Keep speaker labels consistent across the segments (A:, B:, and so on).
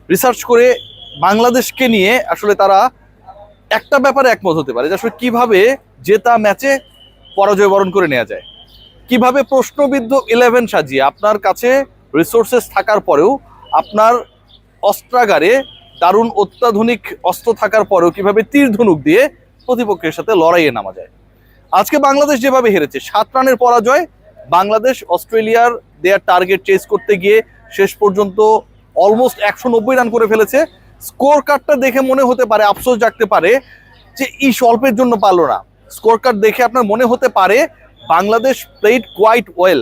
A: Research করে বাংলাদেশকে নিয়ে আসলে তারা একটা ব্যাপারে একমত হতে পারে যে আসলে কিভাবে জেতা ম্যাচে পরাজয় বরণ করে নেওয়া যায়, কিভাবে প্রশ্নবিদ্ধ 11 সাজিয়ে আপনার কাছে রিসোর্সেস থাকার পরেও, আপনার অস্ত্রাগারে দারুণ অত্যাধুনিক অস্ত্র থাকার পরেও কিভাবে তীর ধনুক দিয়ে প্রতিপক্ষের সাথে লড়াইয়ে নামা যায়। আজকে বাংলাদেশ যেভাবে হেরেছে, 7 রানের পরাজয়, বাংলাদেশ অস্ট্রেলিয়ার দেয়ার টার্গেট চেস করতে গিয়ে শেষ পর্যন্ত অলমোস্ট 190 রান করে ফেলেছে। স্কোর কার্ডটা দেখে মনে হতে পারে, আফসোস জাগতে পারে যে এই স্বল্পের জন্য পারলো না। স্কোর কার্ড দেখে আপনার মনে হতে পারে Bangladesh played quite well,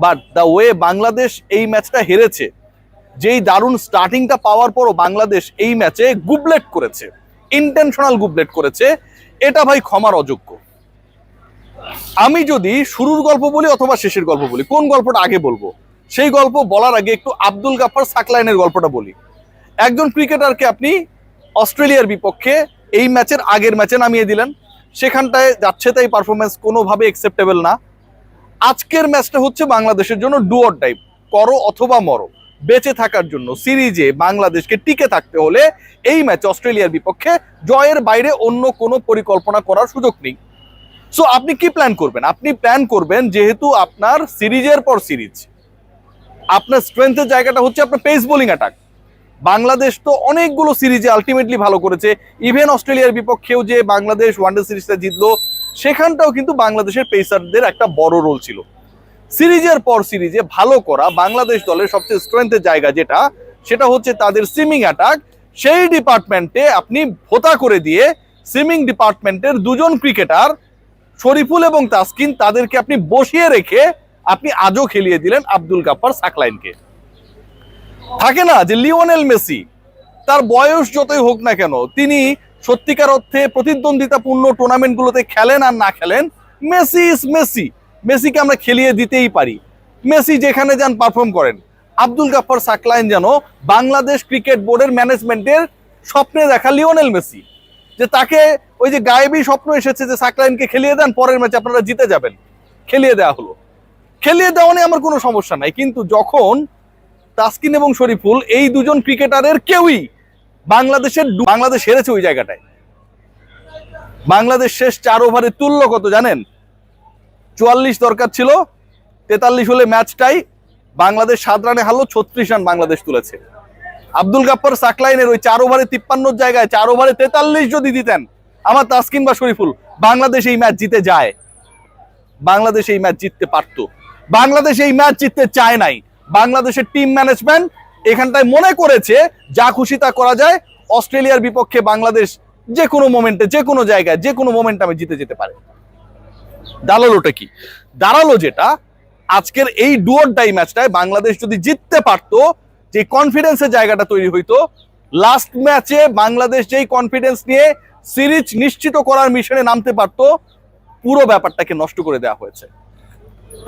A: but the way Bangladesh এই ম্যাচটা হেরেছে, যেই দারুণ স্টার্টিংটা পাওয়ার পরও বাংলাদেশ এই ম্যাচে গুবলেট করেছে, ইন্টেনশনাল গুবলেট করেছে, এটা ভাই ক্ষমার অযোগ্য। আমি যদি শুরুর গল্প বলি অথবা শেষের গল্প বলি, কোন গল্পটা আগে বলবো? সেই গল্প বলার আগে একটু আব্দুল গাফফার সাকলাইনের গল্পটা বলি। একজন ক্রিকেটারকে আপনি অস্ট্রেলিয়ার বিপক্ষে এই ম্যাচের আগের ম্যাচে নামিয়ে দিলেন, সেখানটায় যাচ্ছে তাই পারফরমেন্স কোনোভাবে অ্যাকসেপ্টেবল না। আজকের ম্যাচটা হচ্ছে বাংলাদেশের জন্য ডু অর ডাই, করো অথবা মরো। বেঁচে থাকার জন্য সিরিজে বাংলাদেশকে টিকে থাকতে হলে এই ম্যাচে অস্ট্রেলিয়ার বিপক্ষে জয়ের বাইরে অন্য কোনো পরিকল্পনা করার সুযোগ নেই। সো আপনি কি প্ল্যান করবেন? আপনি প্ল্যান করবেন, যেহেতু আপনার সিরিজের পর সিরিজ আপনার স্ট্রেংথের জায়গাটা হচ্ছে আপনার পেস বোলিং অ্যাটাক। বাংলাদেশ তো অনেকগুলো সিরিজে আলটিমেটলি ভালো করেছে, ইভেন অস্ট্রেলিয়ার বিপক্ষেও যে বাংলাদেশ ওয়ানডে সিরিজটা জিতলো, সেখানটাও কিন্তু বাংলাদেশের পেসারদের একটা বড় রোল ছিল। সিরিজের পর সিরিজে ভালো করা বাংলাদেশ দলের সবচেয়ে স্ট্রেংথের জায়গা যেটা, সেটা হচ্ছে তাদের সুইমিং অ্যাটাক। সেই ডিপার্টমেন্টে আপনি ভোতা করে দিয়ে সুইমিং ডিপার্টমেন্টের দুজন ক্রিকেটার শরীফুল এবং তাসকিন, তাদেরকে আপনি বসিয়ে রেখে আপনি আজও খেলিয়ে দিলেন আব্দুল গাফফার সাকলাইনকে। থাকে না যে লিওনেল মেসি, তার বয়স যতই হোক না কেন, তিনি সত্যিকার অর্থে প্রতিদ্বন্দ্বিতাপূর্ণ টুর্নামেন্টগুলোতে খেলেন আর না খেলেন, মেসি ইজ মেসি, মেসিকে আমরা খেলিয়ে দিতেই পারি, মেসি যেখানে যান পারফর্ম করেন। আব্দুল গাফফার সাকলাইন যেন বাংলাদেশ ক্রিকেট বোর্ডের ম্যানেজমেন্টের স্বপ্নে দেখা লিওনেল মেসি, যে তাকে ওই যে গায়েবী স্বপ্ন এসেছে যে সাকলাইনকে খেলিয়ে দেন, পরের ম্যাচে আপনারা জিতে যাবেন, খেলিয়ে দেওয়া হলো। খেলিয়ে দেওয়া নিয়ে আমার কোনো সমস্যা নাই, কিন্তু যখন তাসকিন এবং শরীফুল এই দুজন ক্রিকেটারের কেউই বাংলাদেশ হেরেছে ওই জায়গাটায়। বাংলাদেশ শেষ 4 ওভারে তুললো কত জানেন? 44 দরকার ছিল, 43 হলে ম্যাচটাই। বাংলাদেশ 7 রানে হারলো, 36 রান বাংলাদেশ তুলেছে। আব্দুল গাফফার সাকলাইনের ওই 4 ওভারে 53 জায়গায় 4 ওভারে 43 যদি দিতেন আমার তাসকিন বা শরীফুল, বাংলাদেশ এই ম্যাচ জিতে যায়, বাংলাদেশ এই ম্যাচ জিততে পারতো। বাংলাদেশ এই ম্যাচ জিততে চায় নাই। বাংলাদেশের টিম ম্যানেজমেন্ট এখানটায় মনে করেছে যা খুশি তা করা যায়, অস্ট্রেলিয়ার বিপক্ষে বাংলাদেশ যে কোনো মোমেন্টে, যে কোনো জায়গায়, যে কোনো মোমেন্টামে জিতে যেতে পারে। দাঁড়ালোটা কি? দাঁড়ালো যেটা, আজকের এই ডু অর ডাই ম্যাচটায় বাংলাদেশ যদি জিততে পারতো, যে কনফিডেন্সের জায়গাটা তৈরি হইতো, লাস্ট ম্যাচে বাংলাদেশ যেই কনফিডেন্স নিয়ে সিরিজ নিশ্চিত করার মিশনে নামতে পারতো, পুরো ব্যাপারটাকে নষ্ট করে দেওয়া হয়েছে।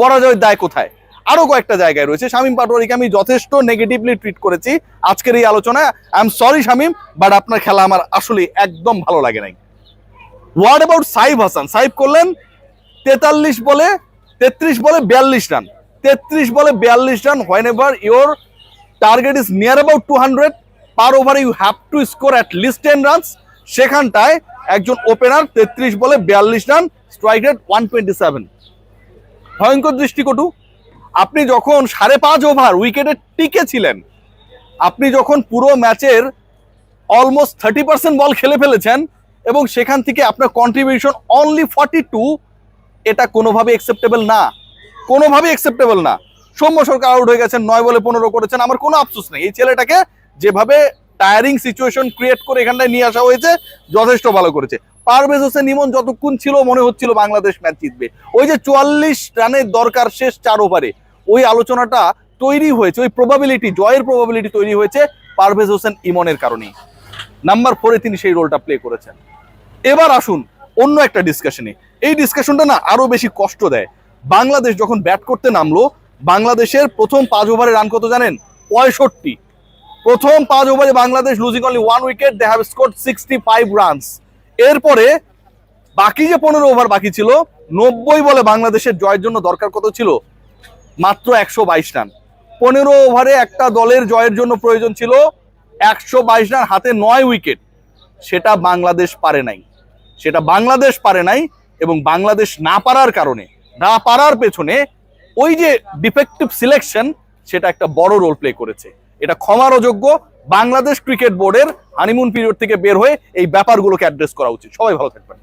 A: পরাজয়ের দায় কোথায়? আরো কয়েকটা জায়গায় রয়েছে। শামীম পাটোয়ারিকে আমি যথেষ্ট নেগেটিভলি ট্রিট করেছি আজকের এই আলোচনায়। I am sorry Shamim, but আপনার খেলা আমার আসলে একদম ভালো লাগে নাই। What about Saif Hasan? সাইফ করলেন 43 বলে 42 রান, 33 বলে 42 রান। Whenever your target is near about 200 per ওভারে, you have to score at least 10 runs. সেখানটায় একজন ওপেনার 33 বলে 42 রান, স্ট্রাইক রেট 127। ভয়ঙ্কর দৃষ্টিকটু। আপনি যখন 5.5 ওভার উইকেটে টিকে ছিলেন, আপনি যখন পুরো ম্যাচের অলমোস্ট 30% বল খেলে ফেলেছেন এবং সেখান থেকে আপনার কন্ট্রিবিউশন অনলি 42, এটা কোনোভাবে অ্যাকসেপ্টেবল না, কোনোভাবে অ্যাকসেপ্টেবল না। সৌম্য সরকার আউট হয়ে গেছেন, 9 বলে 15 করেছেন, আমার কোনো আফসোস নেই। এই ছেলেটাকে যেভাবে টায়ারিং সিচুয়েশন ক্রিয়েট করে এখানটায় নিয়ে আসা হয়েছে, যথেষ্ট ভালো করেছে। পারভেজ হোসেন ইমন যতক্ষণ ছিল মনে হচ্ছিল বাংলাদেশ ম্যাচ জিতবে। ওই যে 44 রানের দরকার শেষ 4 ওভারে, ওই আলোচনাটা তৈরি হয়েছে, ওই প্রবাবিলিটি, জয়ের প্রবাবিলিটি তৈরি হয়েছে পারভেজ হোসেন ইমনের কারণেই। নাম্বার 4-এ তিনি সেই রোলটা প্লে করেছেন। এবার আসুন অন্য একটা ডিসকাশনে। এই ডিসকাশনটা না আরো বেশি কষ্ট দেয়। বাংলাদেশ যখন ব্যাট করতে নামলো, বাংলাদেশের প্রথম 5 ওভারে রান কত জানেন? 65। প্রথম 5 ওভারে Bangladesh losing only 1 wicket, they have scored 65 runs. এরপরে বাকি যে 15 ওভার বাকি ছিল, 90 বলে বাংলাদেশের জয়ের জন্য দরকার কত ছিল? মাত্র 122 রান। 15 ওভারে একটা দলের জয়ের জন্য প্রয়োজন ছিল 122 রান, হাতে 9 উইকেট, সেটা বাংলাদেশ পারে নাই। এবং বাংলাদেশ না পারার কারণে, না পারার পেছনে ওই যে ডিফেক্টিভ সিলেকশন, সেটা একটা বড় রোল প্লে করেছে। এটা ক্ষমার অযোগ্য। বাংলাদেশ ক্রিকেট বোর্ডের হানিমুন পিরিয়ড থেকে বের হয়ে এই ব্যাপারগুলোকে অ্যাড্রেস করা উচিত। সবাই ভালো থাকবেন।